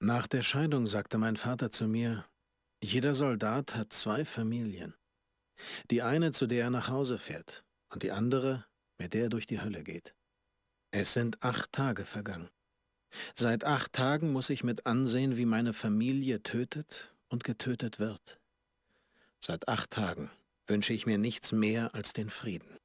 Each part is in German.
Nach der Scheidung sagte mein Vater zu mir, jeder Soldat hat zwei Familien. Die eine, zu der er nach Hause fährt, und die andere, mit der er durch die Hölle geht. Es sind 8 Tage vergangen. Seit 8 Tagen muss ich mit ansehen, wie meine Familie tötet und getötet wird. Seit 8 Tagen wünsche ich mir nichts mehr als den Frieden.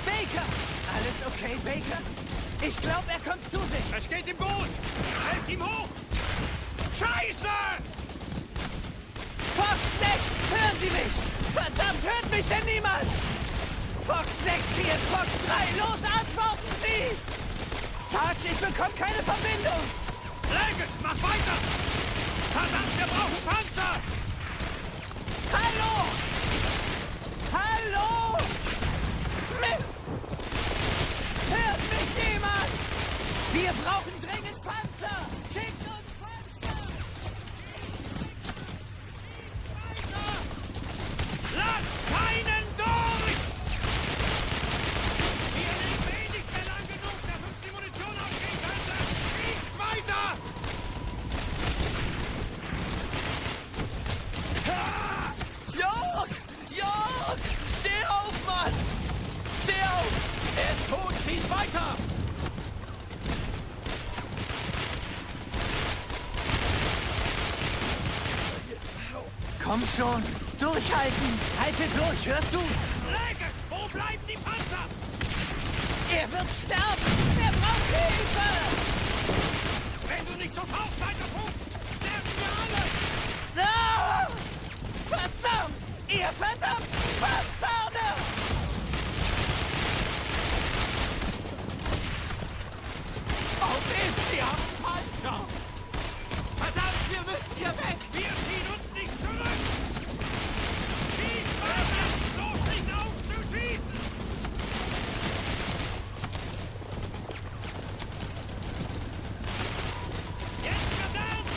Baker! Alles okay, Baker? Ich glaube, er kommt zu sich. Es geht ihm gut! Helft ihm hoch! Scheiße! Fox 6, hören Sie mich! Verdammt, hört mich denn niemand? Fox 6, hier ist Fox 3, los, antworten Sie! Sarge, ich bekomme keine Verbindung! Leggett, mach weiter! Verdammt, wir brauchen Panzer! Hallo! Hallo! Mist! Hört mich jemand? Wir brauchen dringend Panzer! Schickt uns Panzer! Lasst keinen durch! Wir leben eh nicht mehr lang genug, dass uns die Munition ausgehen könnte! Schießt weiter! Ah! Jörg! Jörg! Steh auf, Mann! Steh auf! Er ist tot! Schieß weiter! Komm schon! Durchhalten! Halte durch, hörst du? Leggett, wo bleiben die Panzer? Er wird sterben! Er braucht Hilfe! Wenn du nicht sofort weiter tust, sterben wir alle! Ah! Verdammt! Ihr verdammt Bastarde! Oh Mist, wir haben Panzer! Verdammt, wir müssen hier weg! Wir ziehen uns nicht zurück! Schießt weiter! Bloß nicht aufzuschießen! Jetzt verdammt!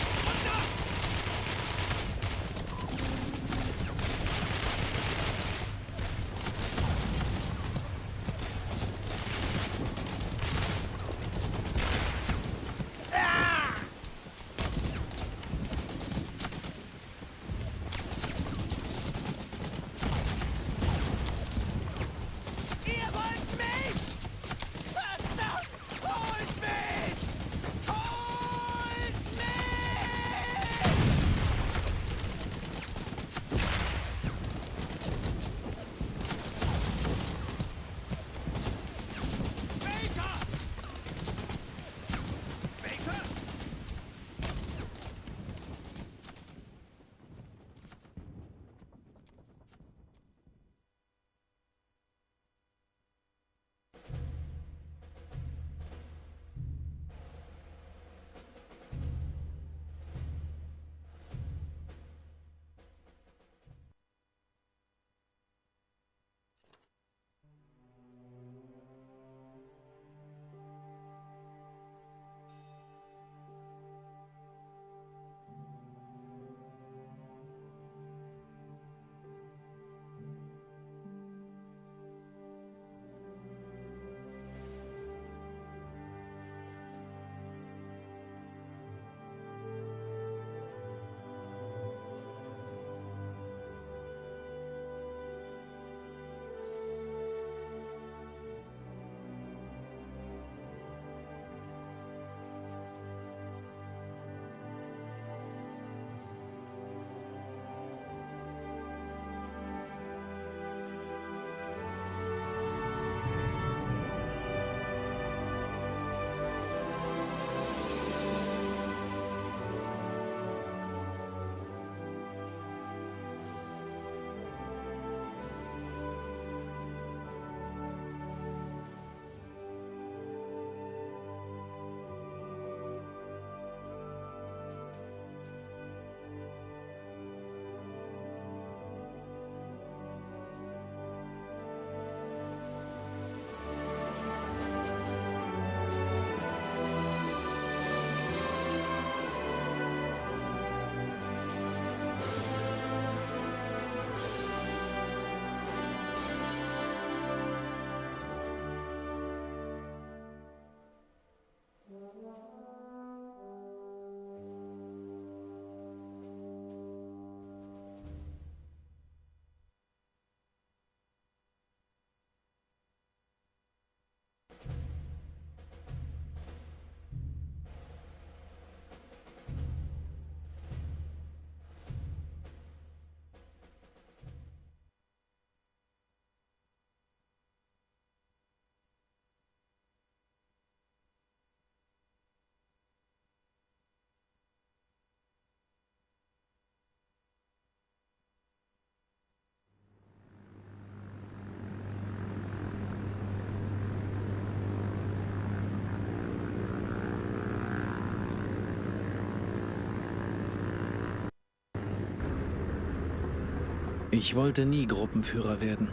Ich wollte nie Gruppenführer werden.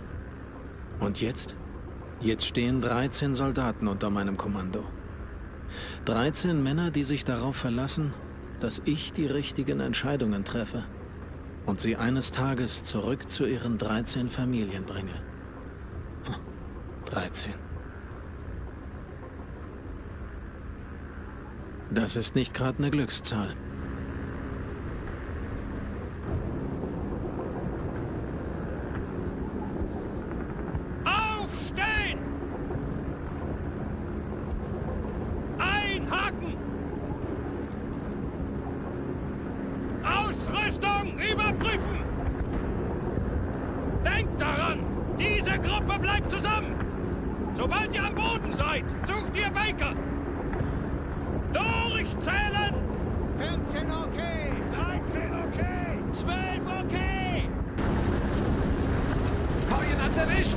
Und jetzt? Jetzt stehen 13 Soldaten unter meinem Kommando. 13 Männer, die sich darauf verlassen, dass ich die richtigen Entscheidungen treffe und sie eines Tages zurück zu ihren 13 Familien bringe. 13. Das ist nicht gerade eine Glückszahl. Aufstehen! Einhaken! Ausrüstung überprüfen! Denkt daran, diese Gruppe bleibt zusammen! Sobald ihr am Boden seid, sucht ihr Baker! Durchzählen! 15 okay! 13 okay! 12 okay! Koyen hat's erwischt!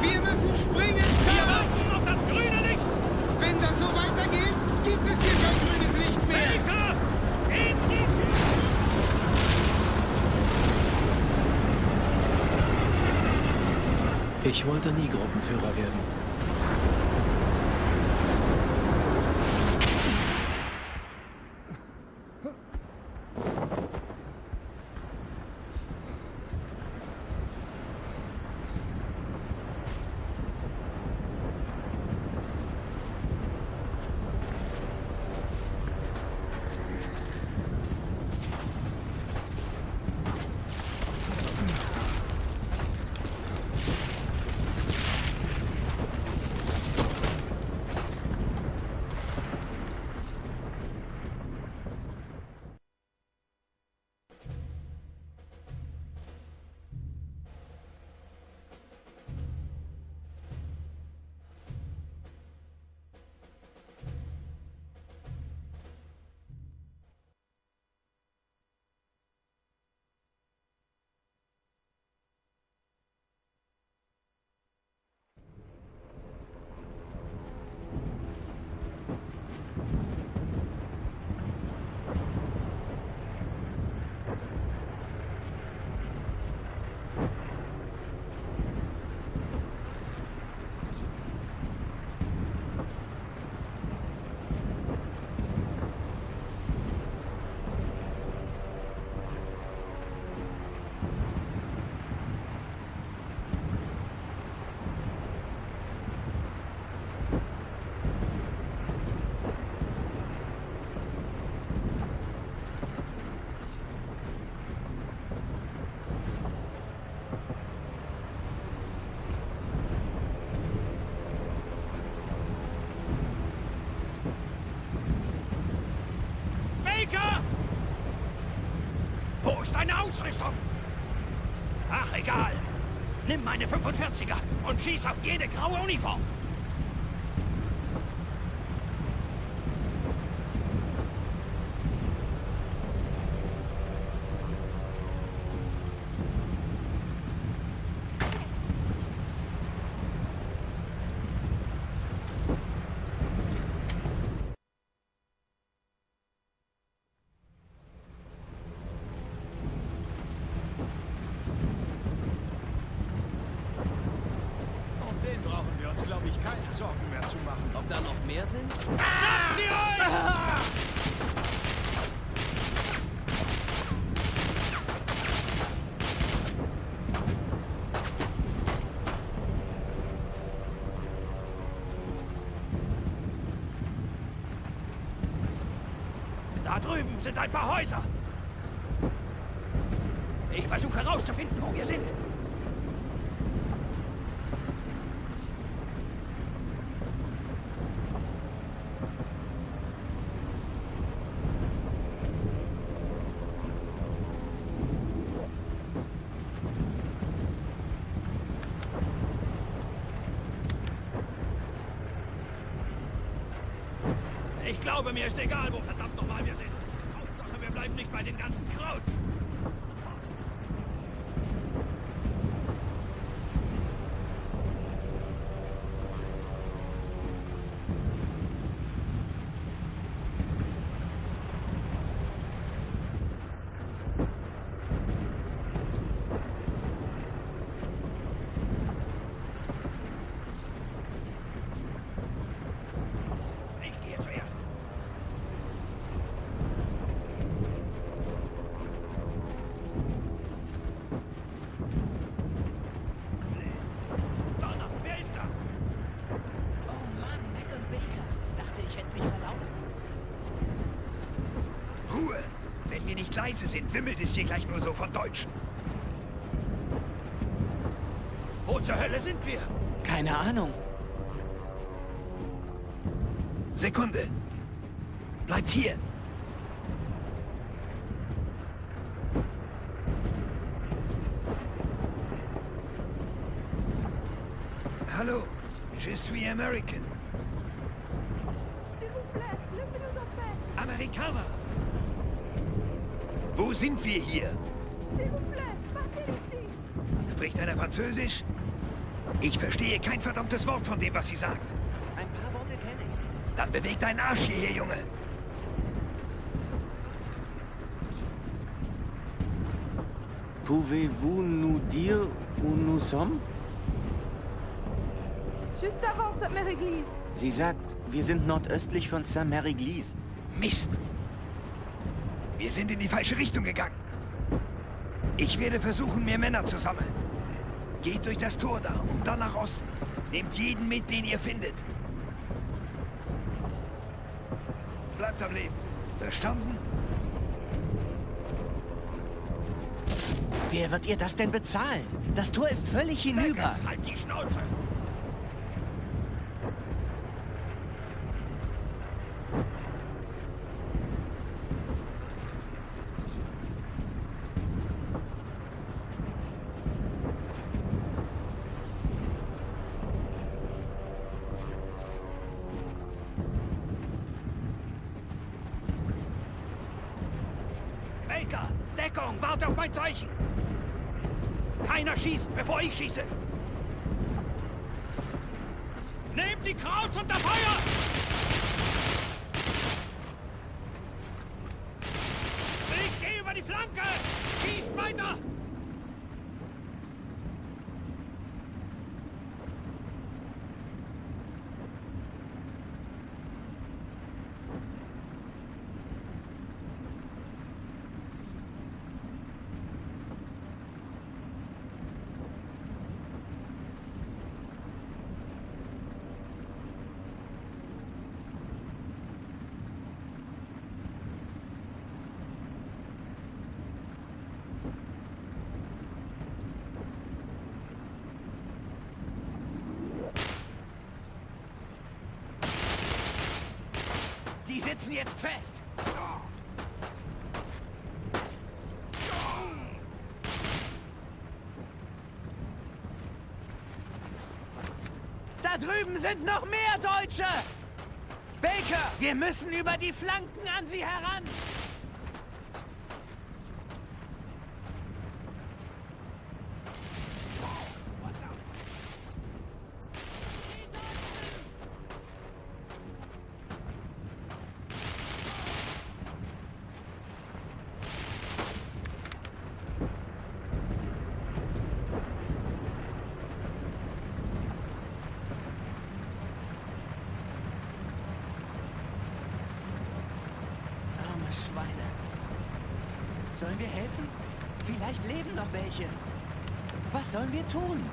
Wir müssen springen, Wir Sir! warten auf das grüne Licht! Wenn das so weitergeht, gibt es hier kein grünes Licht mehr! Baker! In die... Ich wollte nie Gruppenführer werden. Baker! Wo ist deine Ausrüstung? Ach, egal. Nimm meine 45er und schieß auf jede graue Uniform. Um den brauchen wir uns, glaube ich, keine Sorgen mehr zu machen. Ob da noch mehr sind? Schnappt sie euch! Da drüben sind ein paar Häuser. Ich versuche herauszufinden, wo wir sind. Ich glaube, mir ist egal, wo verdammt nochmal wir sind. Hauptsache, wir bleiben nicht bei den ganzen Krauts. wir nicht leise sind, wimmelt es hier gleich nur so von Deutschen. Wo zur Hölle sind wir? Keine Ahnung. Sekunde. Bleibt hier. Hallo, je suis American. Amerikaner! Wo sind wir hier? Spricht einer Französisch? Ich verstehe kein verdammtes Wort von dem, was sie sagt. Ein paar Worte kenne ich. Dann beweg deinen Arsch hierher, Junge. Pouvez-vous nous dire où nous sommes? Juste avant Sainte-Mère-Église. Sie sagt, wir sind nordöstlich von Sainte-Mère-Église. Mist! Wir sind in die falsche Richtung gegangen. Ich werde versuchen, mehr Männer zu sammeln. Geht durch das Tor da und dann nach Osten. Nehmt jeden mit, den ihr findet. Bleibt am Leben. Verstanden? Wer wird ihr das denn bezahlen? Das Tor ist völlig hinüber. Halt die Schnauze! Baker! Deckung! Warte auf mein Zeichen! Keiner schießt, bevor ich schieße! Nehmt die Krauts unter Feuer! Ich gehe über die Flanke! Schießt weiter! Die sitzen jetzt fest! Da drüben sind noch mehr Deutsche! Baker, wir müssen über die Flanken an sie heran! Arme Schweine. Sollen wir helfen? Vielleicht leben noch welche. Was sollen wir tun?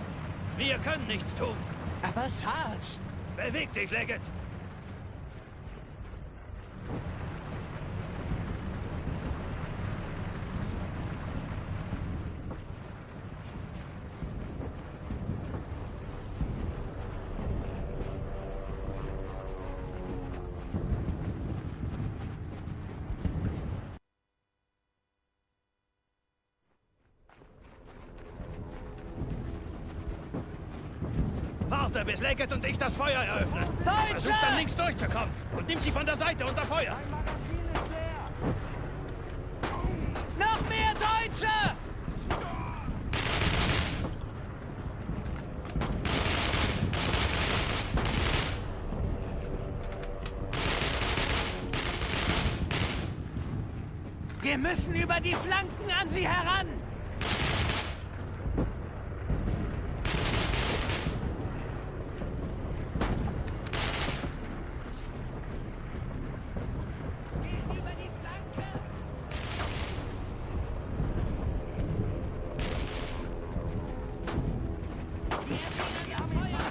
Wir können nichts tun! Aber Sarge! Beweg dich, Leggett! Warte, bis Leggett und ich das Feuer eröffnen. Deutsche! Versuch dann links durchzukommen und nimm sie von der Seite unter Feuer. Noch mehr Deutsche! Wir müssen über die Flanken an sie heran! Geht über die Flanke! Wir haben Feuer!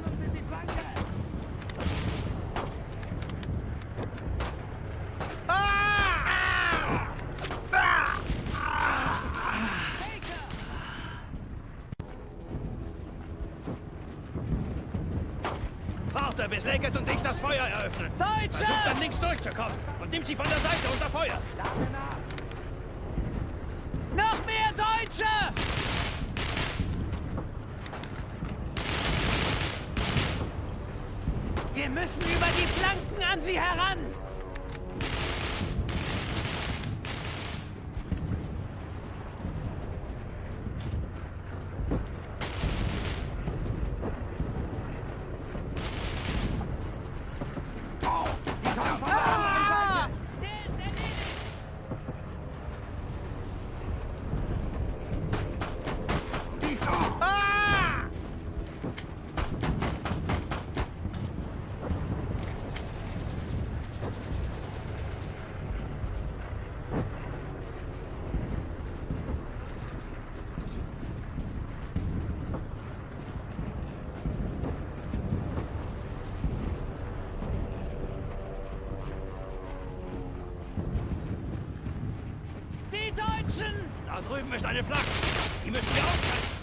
bis Leggett und ich das Feuer eröffnen. Deutsche! Versucht dann links durchzukommen und nimmt sie von der Seite unter Feuer. Noch mehr Deutsche! Wir müssen über die Flanken an sie heran! Ah! Der ist erledigt! Ah! Die Deutschen! Da drüben ist eine Flagge. Die müssen wir aufschalten.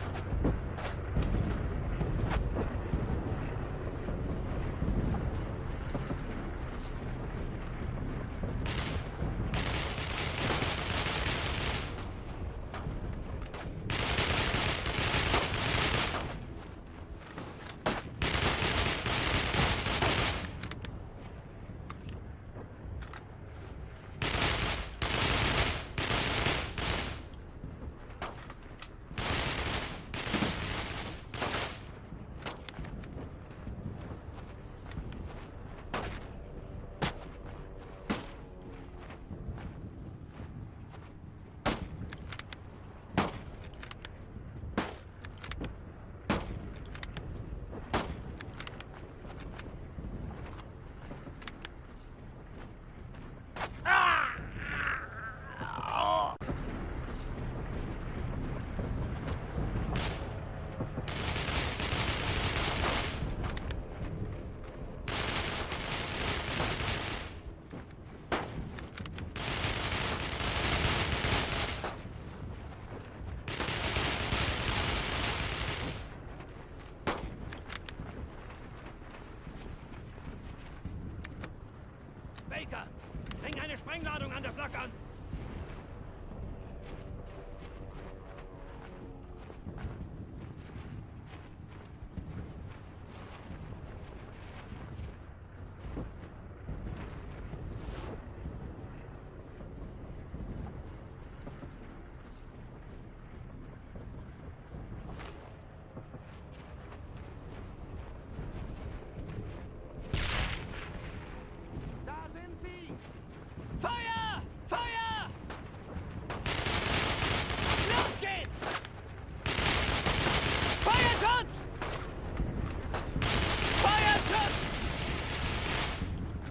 Baker, bring eine Sprengladung an der Flak an. Feuer! Feuer! Los geht's! Feuerschutz! Feuerschutz!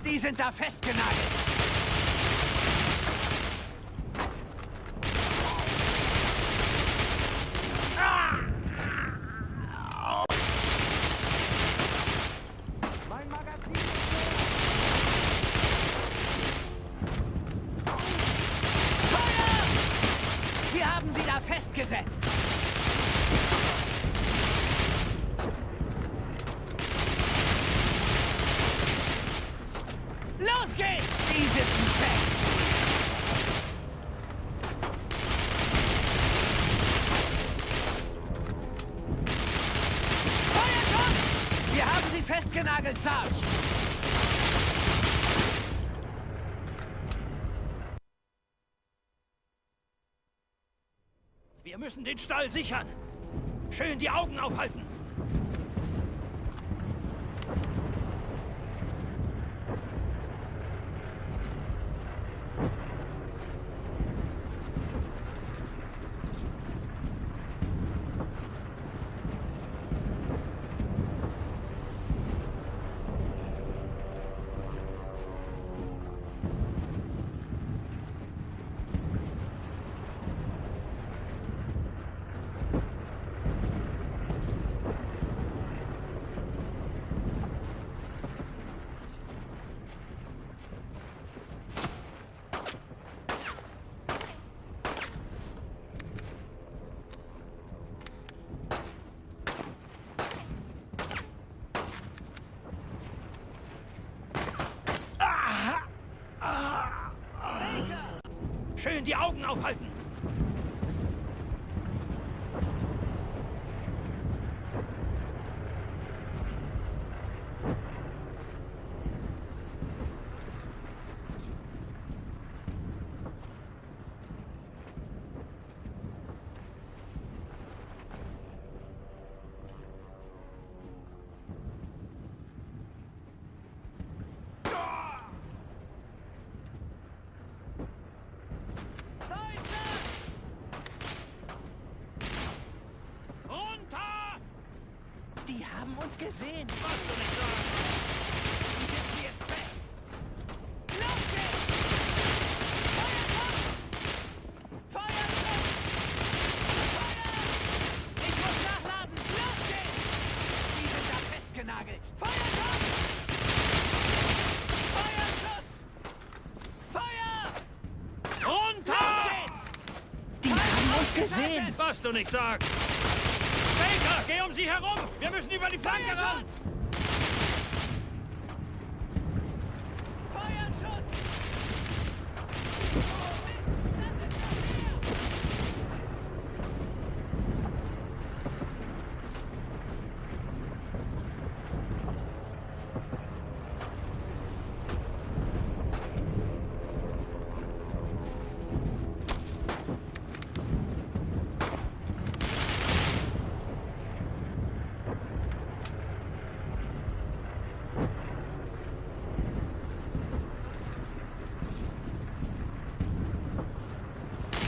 Die sind da festgenagelt. Wir haben sie da festgesetzt. Los geht's! Die sitzen fest. Feuerschutz! Wir haben sie festgenagelt, Sarge. Wir müssen den Stall sichern. Schön die Augen aufhalten. Schön die Augen aufhalten! Die haben uns gesehen. Was du nicht sagst! Die sitzen jetzt fest! Los geht's! Feuerschutz! Feuerschutz! Feuer! Ich muss nachladen. Los geht's! Die sind da festgenagelt! Feuerschutz! Feuerschutz! Feuer! Runter! Los geht's! Die haben uns gesehen. Was du nicht sagst! Baker, geh um sie herum! Wir müssen über die Flanke ran! Feuerschutz! Oh Mist, da sind noch mehr!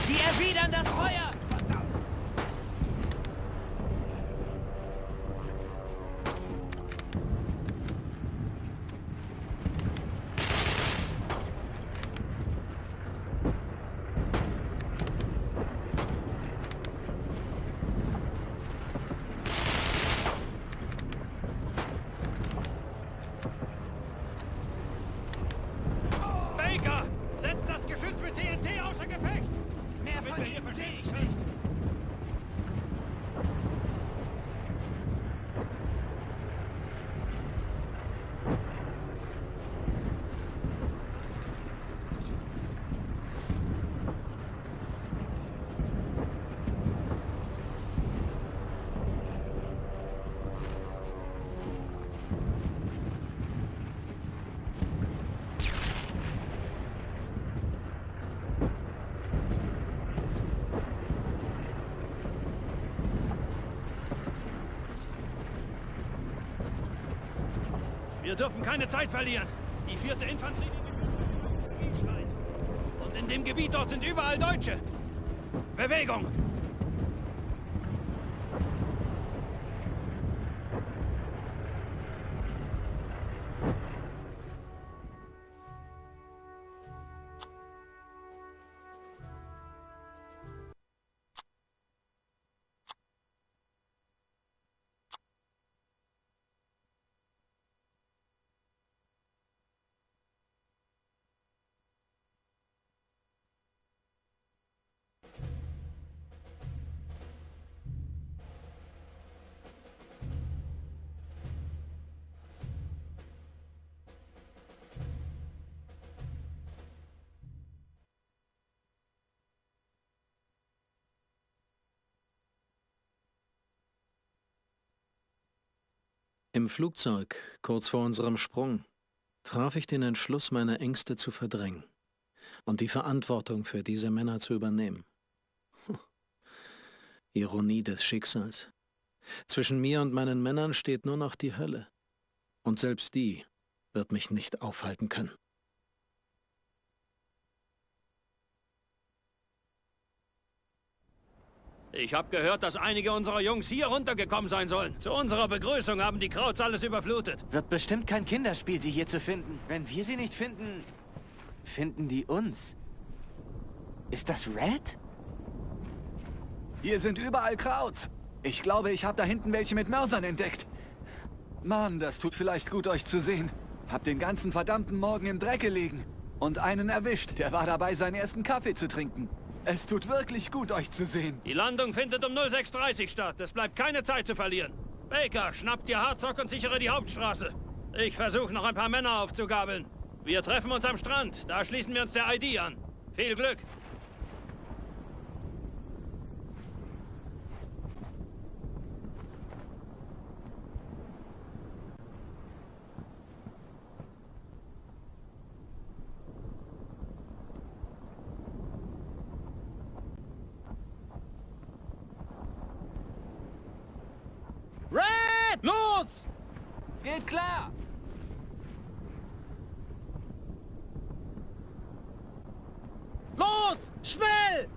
Die erwidern das Feuer! Baker, setz das Geschütz mit TNT außer Gefecht! Mehr von Hier ihnen verstehe sehe ich ich nicht. nicht. Wir dürfen keine Zeit verlieren. Die 4. Infanterie und in dem Gebiet dort sind überall Deutsche. Bewegung! Im Flugzeug, kurz vor unserem Sprung, traf ich den Entschluss, meine Ängste zu verdrängen und die Verantwortung für diese Männer zu übernehmen. Ironie des Schicksals. Zwischen mir und meinen Männern steht nur noch die Hölle. Und selbst die wird mich nicht aufhalten können. Ich habe gehört, dass einige unserer Jungs hier runtergekommen sein sollen. Zu unserer Begrüßung haben die Krauts alles überflutet. Wird bestimmt kein Kinderspiel, sie hier zu finden. Wenn wir sie nicht finden, finden die uns. Ist das Red? Hier sind überall Krauts. Ich glaube, ich habe da hinten welche mit Mörsern entdeckt. Mann, das tut vielleicht gut, euch zu sehen. Hab den ganzen verdammten Morgen im Dreck gelegen. Und einen erwischt, der war dabei, seinen ersten Kaffee zu trinken. Es tut wirklich gut, euch zu sehen. Die Landung findet um 06:30 statt. Es bleibt keine Zeit zu verlieren. Baker, schnapp dir Hartzock und sichere die Hauptstraße. Ich versuche noch ein paar Männer aufzugabeln. Wir treffen uns am Strand. Da schließen wir uns der ID an. Viel Glück. Geht klar! Los! Schnell!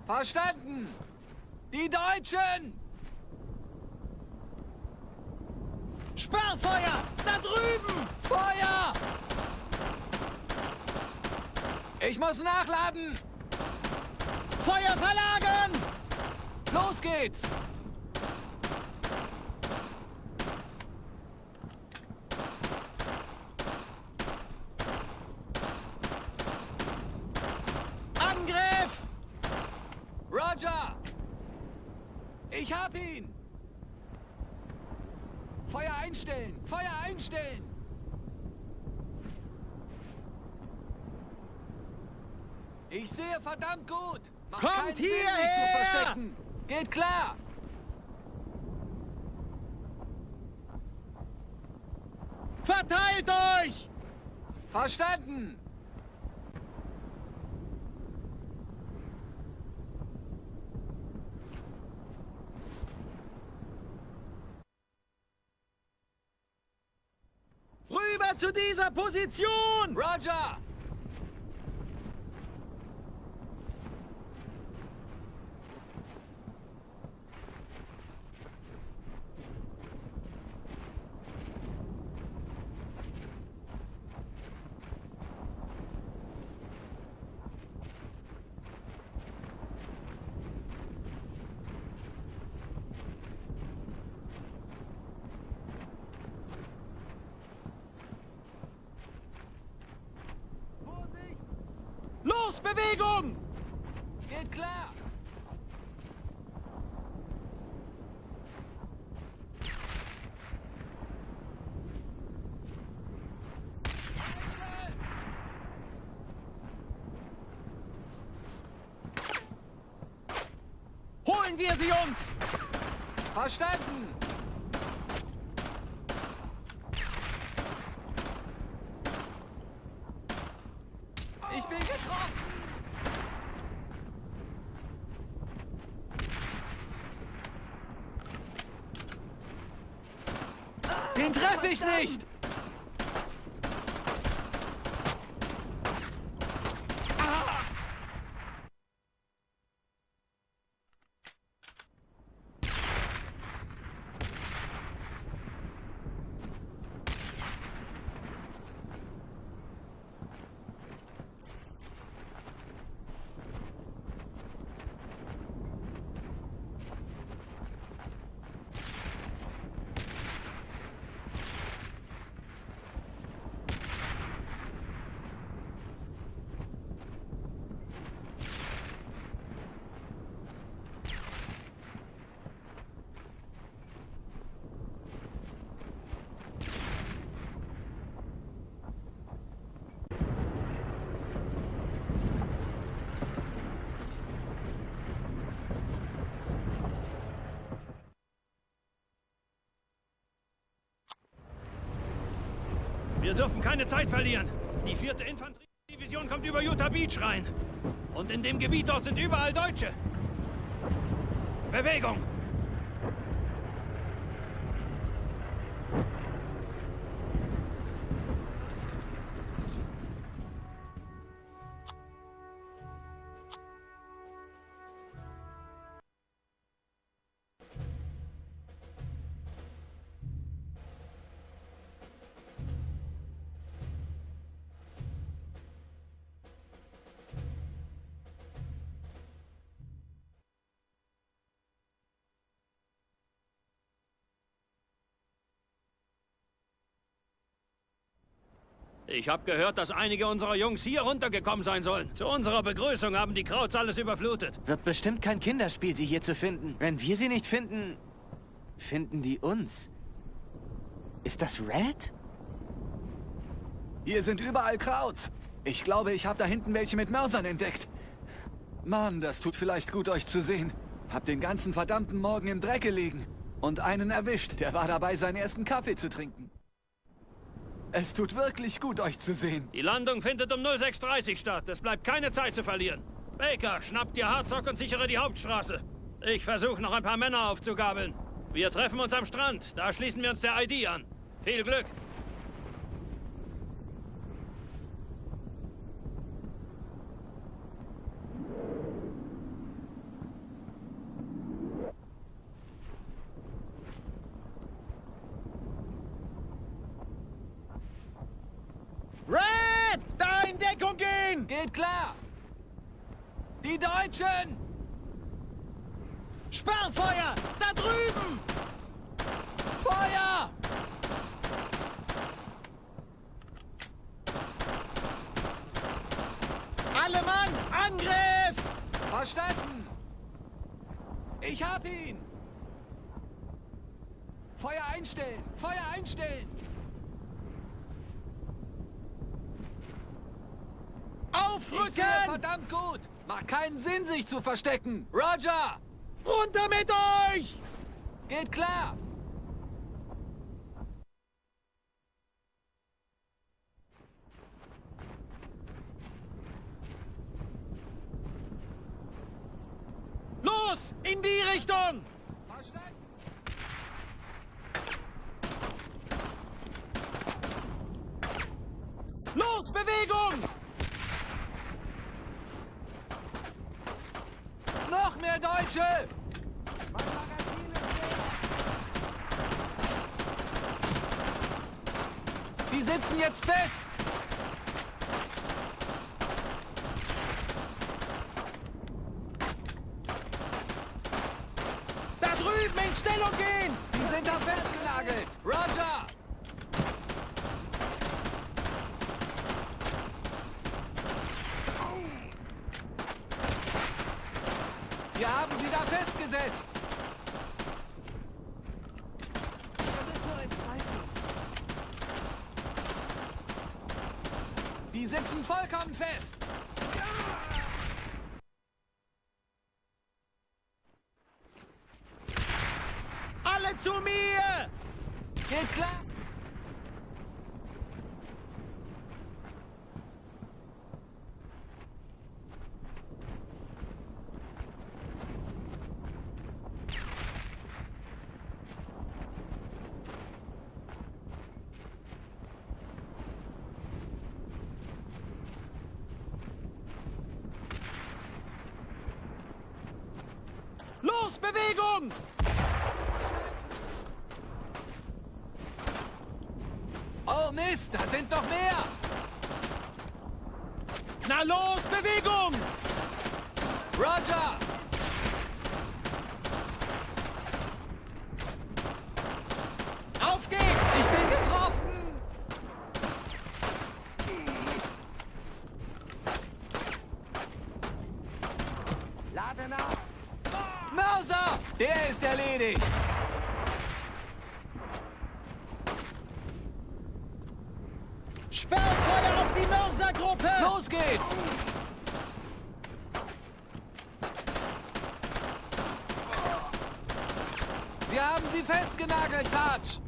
Verstanden! Die Deutschen! Sperrfeuer! Da drüben! Feuer! Ich muss nachladen! Feuer verlagern! Los geht's! Angriff! Roger! Ich hab ihn! Feuer einstellen! Feuer einstellen! Ich sehe verdammt gut! Macht Kommt keinen Sinn, sich hierher! zu verstecken! Geht klar! Verteilt euch! Verstanden! Rüber zu dieser Position! Roger! Los, Bewegung! Geht klar! Holen wir sie uns! Verstanden! Ich bin getroffen! Den treffe ich nicht! Wir dürfen keine Zeit verlieren. Die 4. Infanteriedivision kommt über Utah Beach rein. Und in dem Gebiet dort sind überall Deutsche. Bewegung! Ich habe gehört, dass einige unserer Jungs hier runtergekommen sein sollen. Zu unserer Begrüßung haben die Krauts alles überflutet. Wird bestimmt kein Kinderspiel, sie hier zu finden. Wenn wir sie nicht finden, finden die uns. Ist das Red? Hier sind überall Krauts. Ich glaube, ich habe da hinten welche mit Mörsern entdeckt. Mann, das tut vielleicht gut, euch zu sehen. Hab den ganzen verdammten Morgen im Dreck gelegen. Und einen erwischt, der war dabei, seinen ersten Kaffee zu trinken. Es tut wirklich gut, euch zu sehen. Die Landung findet um 06:30 statt. Es bleibt keine Zeit zu verlieren. Baker, schnapp dir Hartsock und sichere die Hauptstraße. Ich versuche noch ein paar Männer aufzugabeln. Wir treffen uns am Strand. Da schließen wir uns der ID an. Viel Glück! Red! Da in Deckung gehen! Geht klar! Die Deutschen! Sperrfeuer! Da drüben! Feuer! Alle Mann! Angriff! Verstanden! Ich hab ihn! Feuer einstellen! Feuer einstellen! Ich sehe Aufrücken! verdammt gut! Macht keinen Sinn, sich zu verstecken! Roger! Runter mit euch! Geht klar! Los! In die Richtung! Verstanden! Los, Bewegung! Noch mehr Deutsche! Die sitzen jetzt fest! Da drüben in Stellung gehen! Die sind da festgenagelt! Roger! Wir haben sie da festgesetzt! Die sitzen vollkommen fest! Alle zu mir! Geht klar! Los, Bewegung! Oh Mist, da sind noch mehr! Na los, Bewegung! Roger! Auf geht's! Ich bin getroffen! Lade nach! Mörser! Der ist erledigt! Sperrfeuer auf die Mörsergruppe! Los geht's! Wir haben sie festgenagelt, Sarge!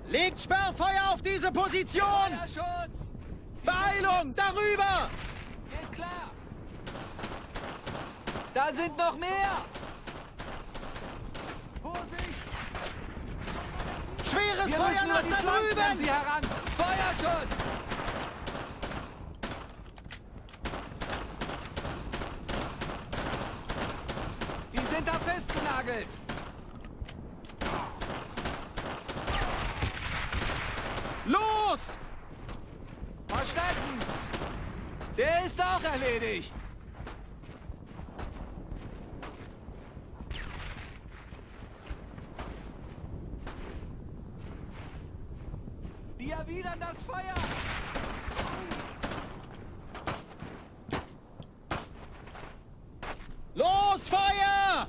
Legt Sperrfeuer auf diese Position! Feuerschutz! Beeilung, darüber! Geht klar! Da sind noch mehr! Schweres Wir Feuer müssen nach über die da Flanken an drüben! sie heran! Feuerschutz! Die sind da festgenagelt! Los! Verstanden! Der ist auch erledigt! Wir erwidern das Feuer! Los, Feuer!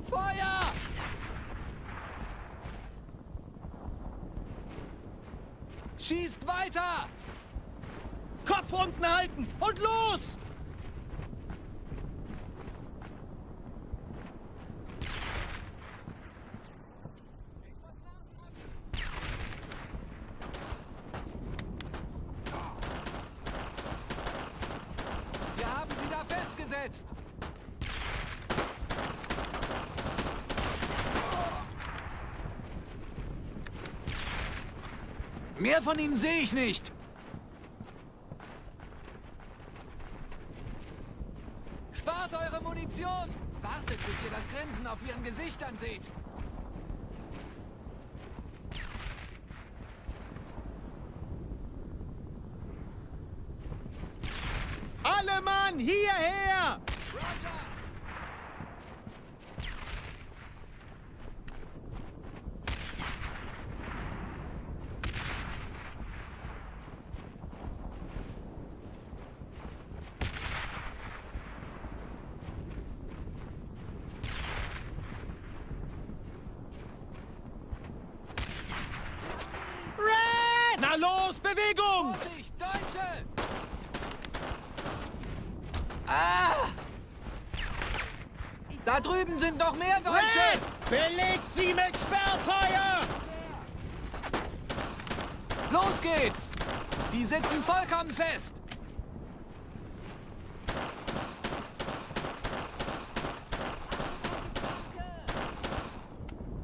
Feuer! Schießt weiter! Kopf unten halten und los! Wir haben sie da festgesetzt! Mehr von ihnen sehe ich nicht. Spart eure Munition! Wartet, bis ihr das Grinsen auf ihren Gesichtern seht. Alle Mann, hierher! Roger! Na los, Bewegung! Vorsicht, Deutsche! Ah! Da drüben sind noch mehr Deutsche! Belegt sie mit Sperrfeuer! Los geht's! Die sitzen vollkommen fest!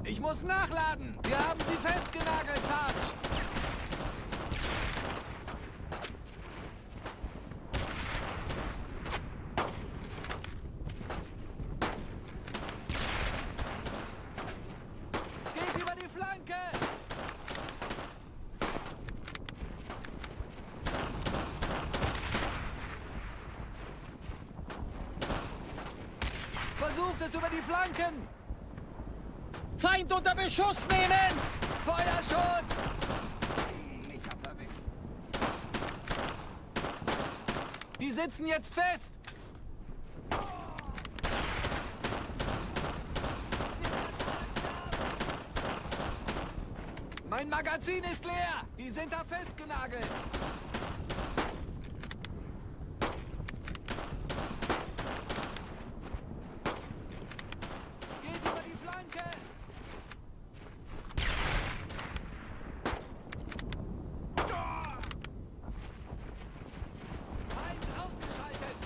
Ich muss nachladen! Wir haben sie festgenagelt, Sarge! Geht über die Flanke! Versucht es über die Flanken! Feind unter Beschuss nehmen! Feuerschutz! Die sitzen jetzt fest! Mein Magazin ist leer! Die sind da festgenagelt! Geht über die Flanke! Feind ausgeschaltet!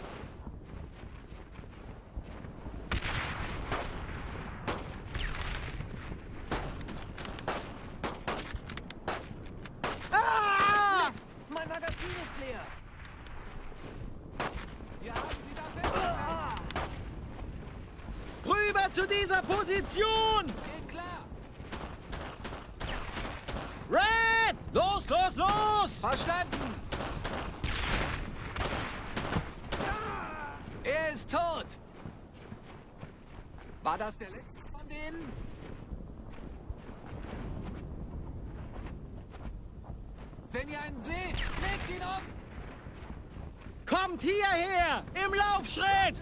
Mein Magazin ist leer! Wir haben sie da festgesetzt! Rüber zu dieser Position! Geht klar! Red! Los, los, los! Verstanden! Er ist tot! War das der letzte von denen? Wenn ihr einen seht, legt ihn um! Kommt hierher! Im Laufschritt!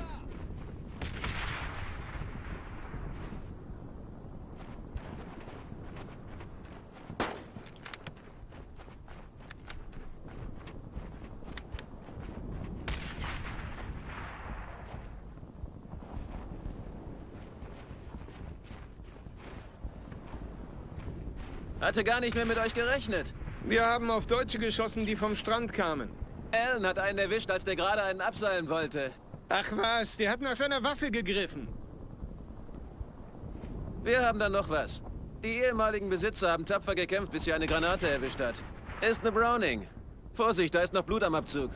Hatte gar nicht mehr mit euch gerechnet. Wir haben auf Deutsche geschossen, die vom Strand kamen. Alan hat einen erwischt, als der gerade einen abseilen wollte. Ach was, die hat nach seiner Waffe gegriffen. Wir haben dann noch was. Die ehemaligen Besitzer haben tapfer gekämpft, bis sie eine Granate erwischt hat. Ist eine Browning. Vorsicht, da ist noch Blut am Abzug.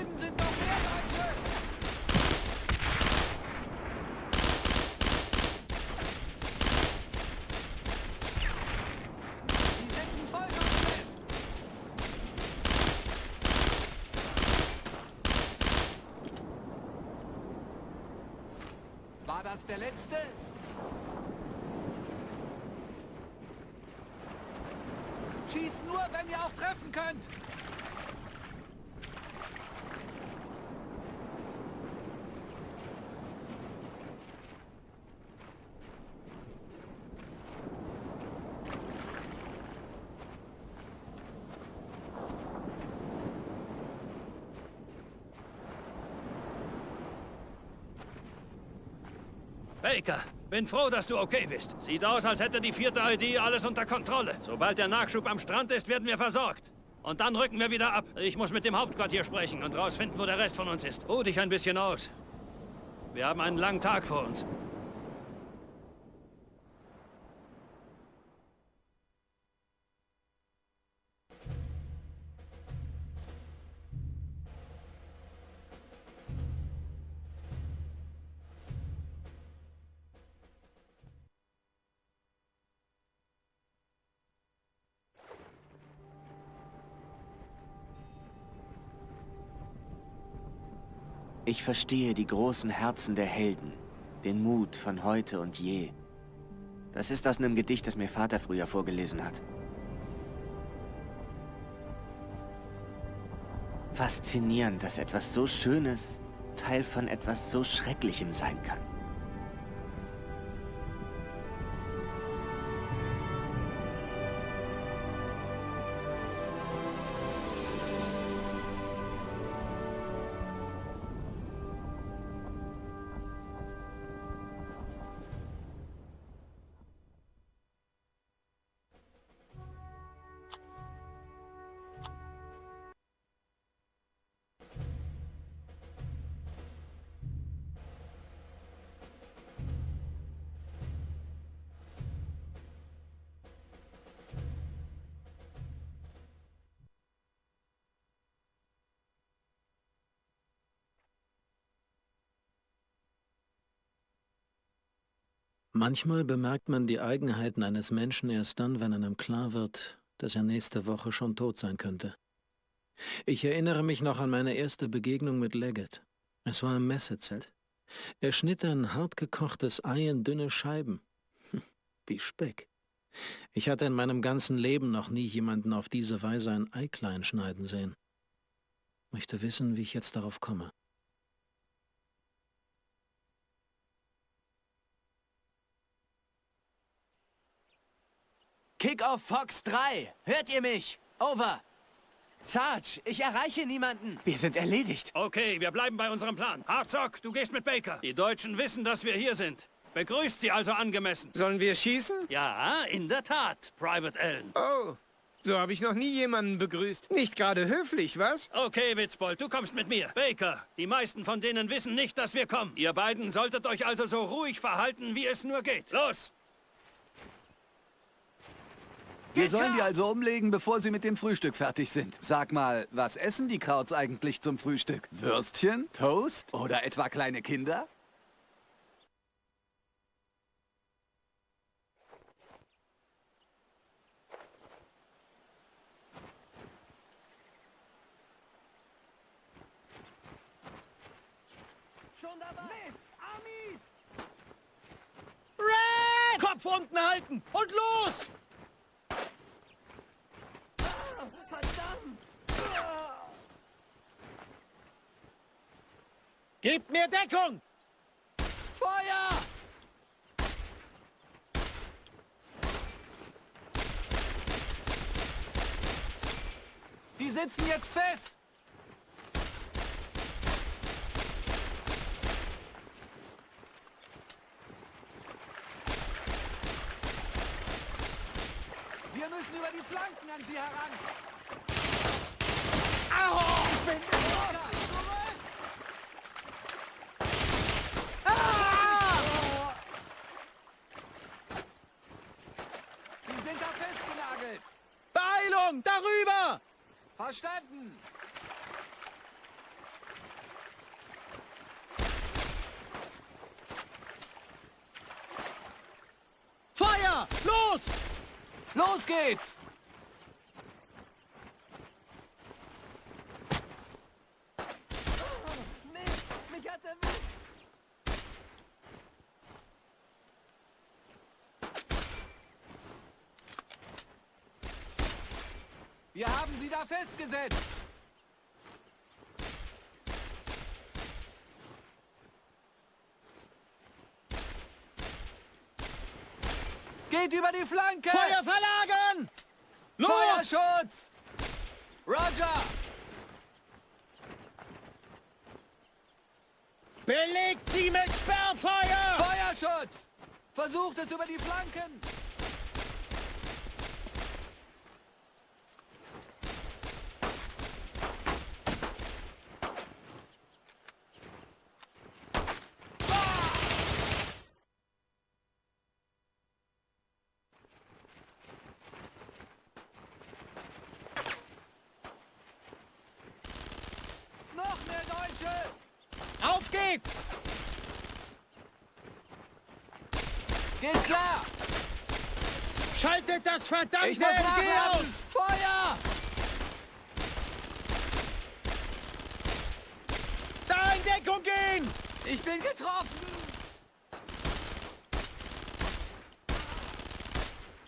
drüben sind noch mehr Deutsche! Die sitzen vollkommen fest! War das der letzte? Schießt nur, wenn ihr auch treffen könnt! Baker, bin froh, dass du okay bist. Sieht aus, als hätte die 4. ID alles unter Kontrolle. Sobald der Nachschub am Strand ist, werden wir versorgt. Und dann rücken wir wieder ab. Ich muss mit dem Hauptquartier sprechen und rausfinden, wo der Rest von uns ist. Ruh dich ein bisschen aus. Wir haben einen langen Tag vor uns. Ich verstehe die großen Herzen der Helden, den Mut von heute und je. Das ist aus einem Gedicht, das mir Vater früher vorgelesen hat. Faszinierend, dass etwas so Schönes Teil von etwas so Schrecklichem sein kann. Manchmal bemerkt man die Eigenheiten eines Menschen erst dann, wenn einem klar wird, dass er nächste Woche schon tot sein könnte. Ich erinnere mich noch an meine erste Begegnung mit Leggett. Es war im Messezelt. Er schnitt ein hart gekochtes Ei in dünne Scheiben. Wie Speck. Ich hatte in meinem ganzen Leben noch nie jemanden auf diese Weise ein Ei klein schneiden sehen. Möchte wissen, wie ich jetzt darauf komme. Kick-Off Fox 3. Hört ihr mich? Over. Sarge, ich erreiche niemanden. Wir sind erledigt. Okay, wir bleiben bei unserem Plan. Hartsock, du gehst mit Baker. Die Deutschen wissen, dass wir hier sind. Begrüßt sie also angemessen. Sollen wir schießen? Ja, in der Tat, Private Allen. Oh, so habe ich noch nie jemanden begrüßt. Nicht gerade höflich, was? Okay, Witzbold, du kommst mit mir. Baker, die meisten von denen wissen nicht, dass wir kommen. Ihr beiden solltet euch also so ruhig verhalten, wie es nur geht. Los! Wir sollen die also umlegen, bevor sie mit dem Frühstück fertig sind. Sag mal, was essen die Krauts eigentlich zum Frühstück? Würstchen? Toast? Oder etwa kleine Kinder? Schon dabei. Army! Kopf unten halten und los! Verdammt! Gebt mir Deckung! Feuer! Die sitzen jetzt fest! Wir müssen über die Flanken an sie heran! Au! Ich bin zurück! Ah! Die sind da festgenagelt! Beeilung! Darüber! Verstanden! Feuer! Los! Los geht's! Mist, mich hat erwischt! Wir haben sie da festgesetzt! Geht über die Flanke! Feuer verlagern! Los! Feuerschutz! Roger! Belegt sie mit Sperrfeuer! Feuerschutz! Versucht es über die Flanken! Noch mehr Deutsche! Auf geht's! Geht klar! Schaltet das verdammte Ich muss MG nachladen! aus! Feuer! Da in Deckung gehen! Ich bin getroffen!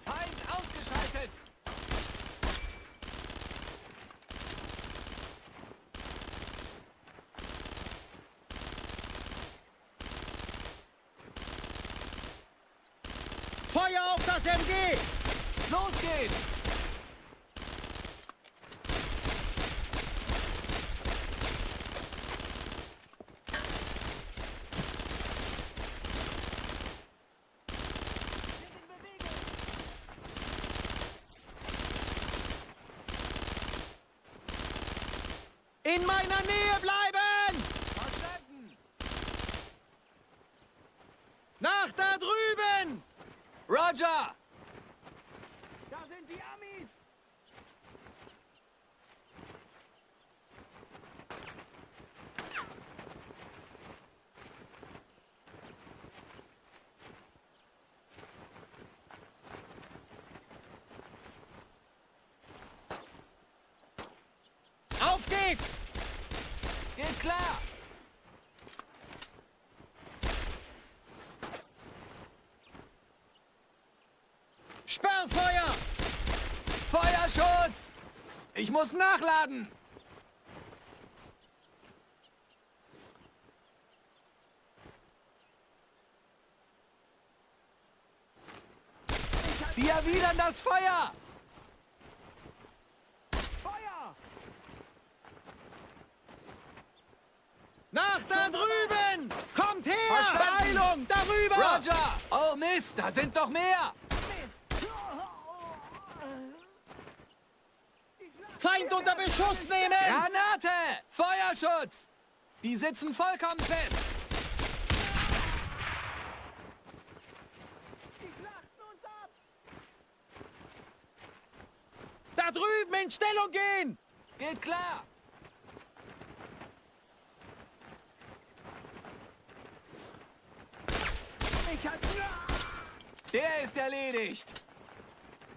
Feind ausgeschaltet! Feuer auf das MG! Los geht's! In meiner Nähe bleiben! Verstanden! Nach da drüben! Roger! Da sind die Amis! Auf geht's! Geht klar! Sperrfeuer! Feuerschutz! Ich muss nachladen! Wir erwidern das Feuer! Feuer! Nach da drüben! Kommt her! Verstanden. Beeilung! Darüber! Roger! Oh Mist, da sind doch mehr! Feind unter Beschuss nehmen! Granate! Feuerschutz! Die sitzen vollkommen fest! Da drüben in Stellung gehen! Geht klar! Der ist erledigt!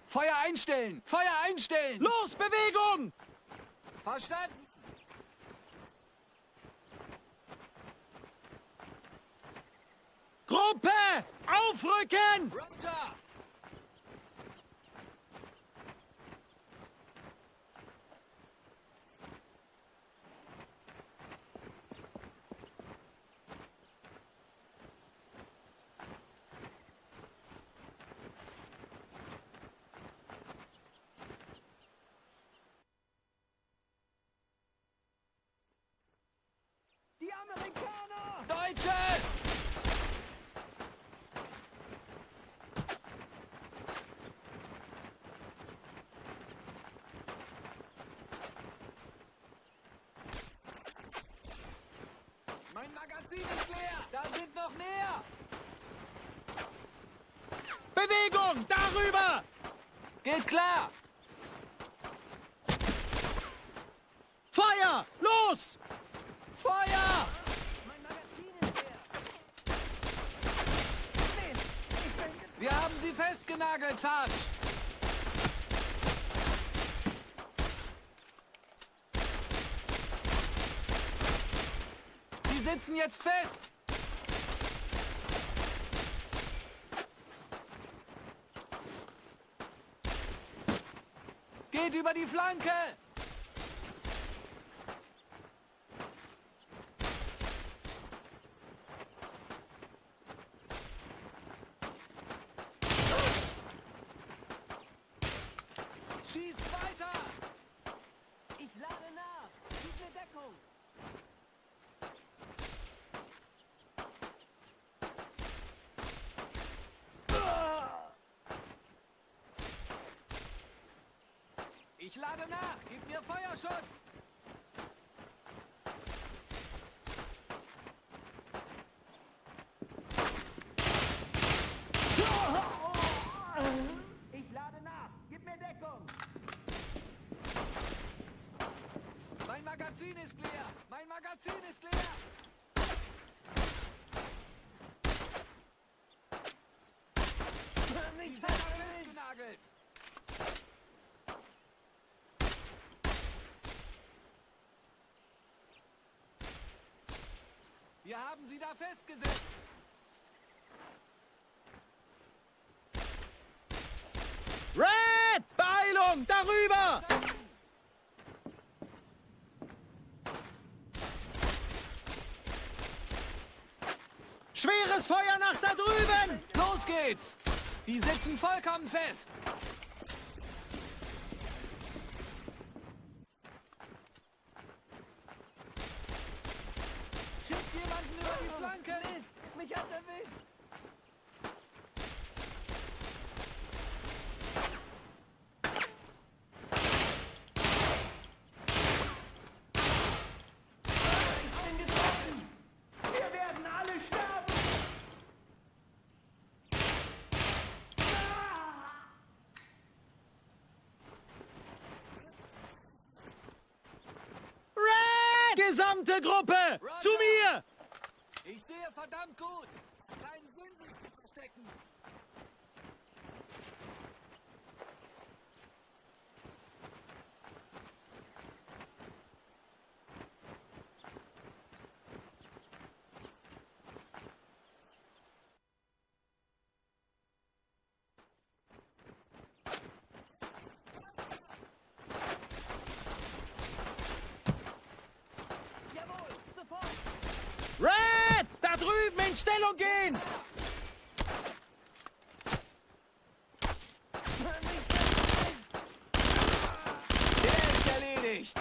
Feuer einstellen! Feuer einstellen! Los, Bewegung! Verstanden! Gruppe! Aufrücken! Roger! Die Amerikaner! Deutsche! Mein Magazin ist leer! Da sind noch mehr! Bewegung! Darüber! Geht klar! Feuer! Los! Feuer! Mein Magazin ist leer! Wir haben haben sie festgenagelt, Sarge! Die sitzen jetzt fest! Geht über die Flanke! Schießt weiter! Ich lade nach! Gib mir Deckung! Ich lade nach! Gib mir Feuerschutz! Ich lade nach! Gib mir Deckung! Mein Magazin ist leer! Mein Magazin ist leer! Die sind festgenagelt! Wir haben sie da festgesetzt! Red! Beeilung! Darüber! Schweres Feuer nach da drüben! Los geht's! Die sitzen vollkommen fest! Schickt jemanden über die Flanken! Mich hat erwischt! Ich bin getroffen! Wir werden alle sterben! Red! Gesamte Gruppe! Roger! Zu mir! Ich sehe verdammt gut! Keinen Sinn, sich zu verstecken! Jawohl! Sofort! Red! Da drüben in Stellung gehen! Der ist erledigt!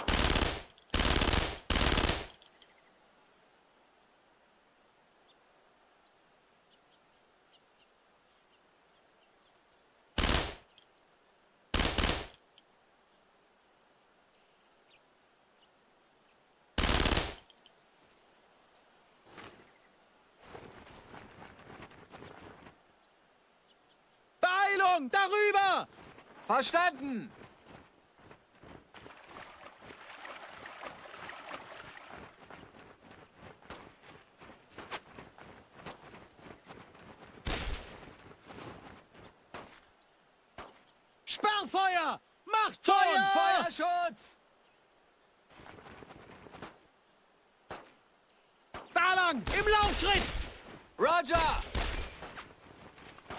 Beeilung! Darüber! Verstanden! Sperrfeuer! Macht Schon! Feuer! Feuerschutz! Da lang! Im Laufschritt! Roger!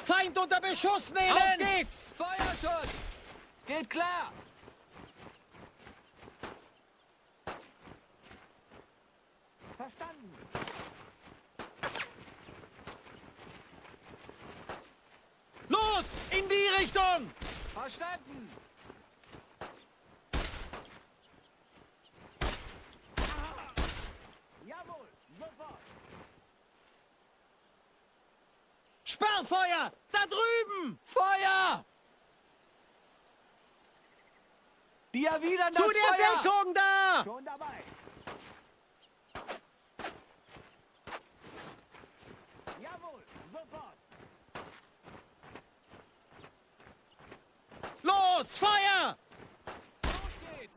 Feind unter Beschuss nehmen! Auf geht's! Feuerschutz! Geht klar! Verstanden! Los! In die Richtung! Verstanden! Jawohl! Sofort! Sperrfeuer! Da drüben! Feuer! Die erwidern Zu das der Feuer! Deckung da! Schon dabei! Jawohl! Sofort! Los! Feuer! Los geht's!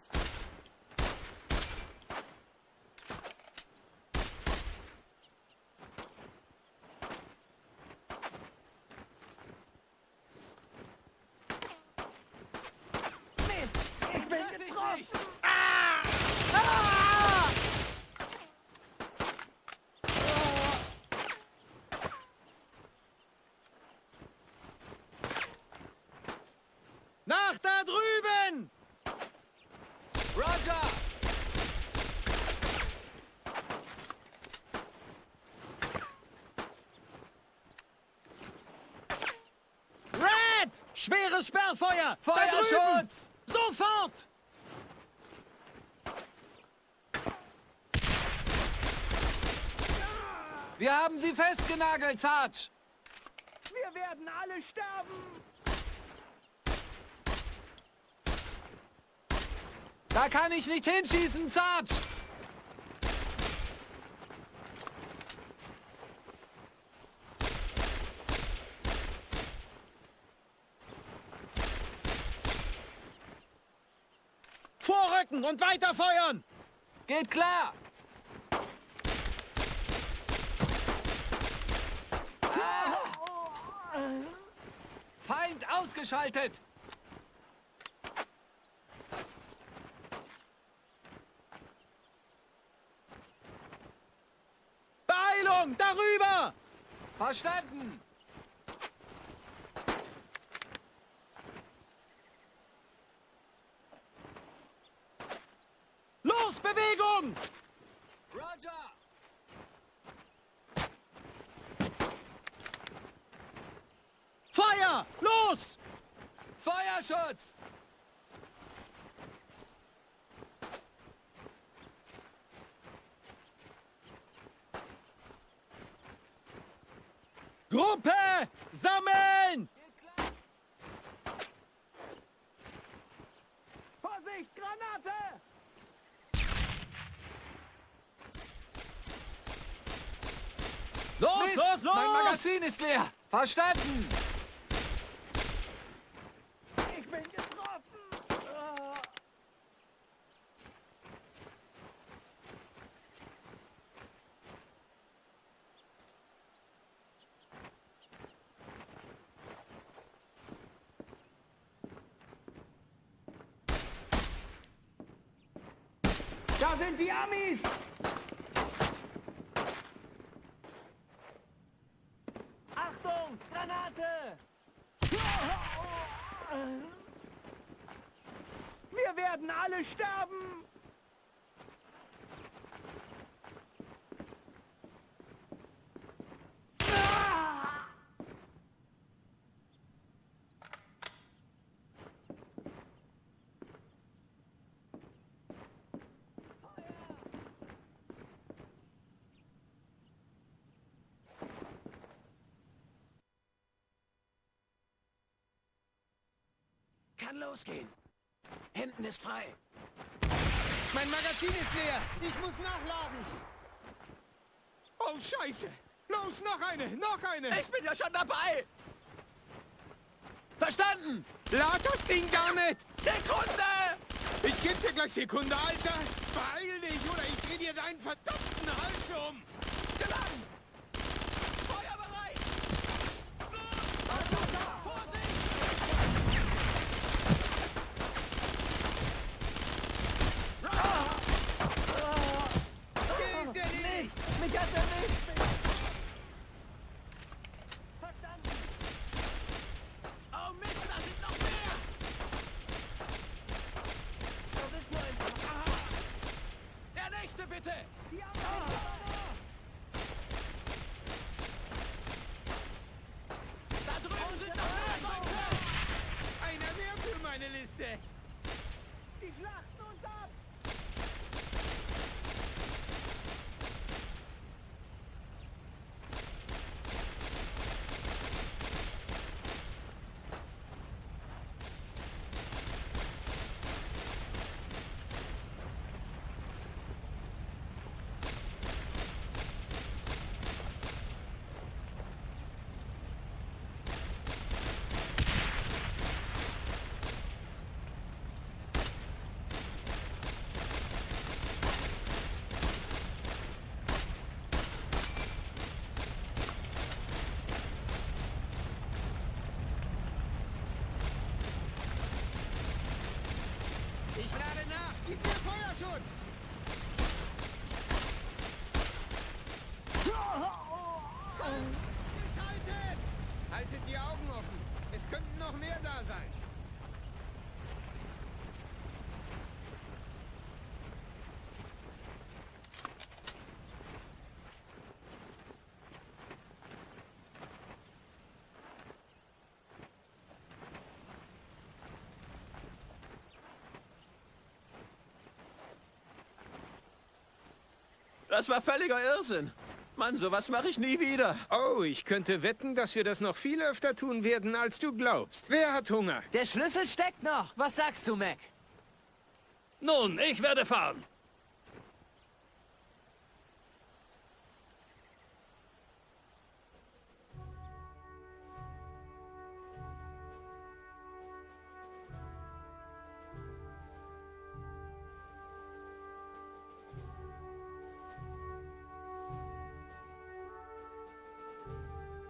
Schweres Sperrfeuer! Da Feuerschutz! drüben! Sofort! Wir haben sie festgenagelt, Sarge! Wir werden alle sterben! Da kann ich nicht hinschießen, Sarge! Vorrücken und weiterfeuern! Geht klar! Feind ausgeschaltet! Beeilung! Darüber! Verstanden! Los, Bewegung! Roger! Feuer! Los! Feuerschutz! Gruppe! Sammeln! Vorsicht, Granate! Los, Mist, los, los! Mein Magazin ist leer! Verstanden! Ich bin getroffen! Da sind die Amis! Achtung, Granate! Wir werden alle sterben! Kann losgehen. Hinten ist frei. Mein Magazin ist leer. Ich muss nachladen. Oh, Scheiße. Los, noch eine, noch eine. Ich bin ja schon dabei! Verstanden! Lad das Ding gar nicht. Sekunde! Ich geb dir gleich Sekunde, Alter. Beeil dich, oder ich dreh dir deinen verdammten Hals um. Gelangen! Feuer bereit! Vorsicht! Hier ist der Licht. Mich hat er nicht! Verstanden! Oh Mist, da sind noch mehr! Das ist nur ein... Der nächste, bitte! Die Da drüben sind noch mehr Leute! Einer mehr für meine Liste. Die schlachten uns ab! Das war völliger Irrsinn. Mann, sowas mache ich nie wieder. Oh, ich könnte wetten, dass wir das noch viel öfter tun werden, als du glaubst. Wer hat Hunger? Der Schlüssel steckt noch. Was sagst du, Mac? Nun, ich werde fahren.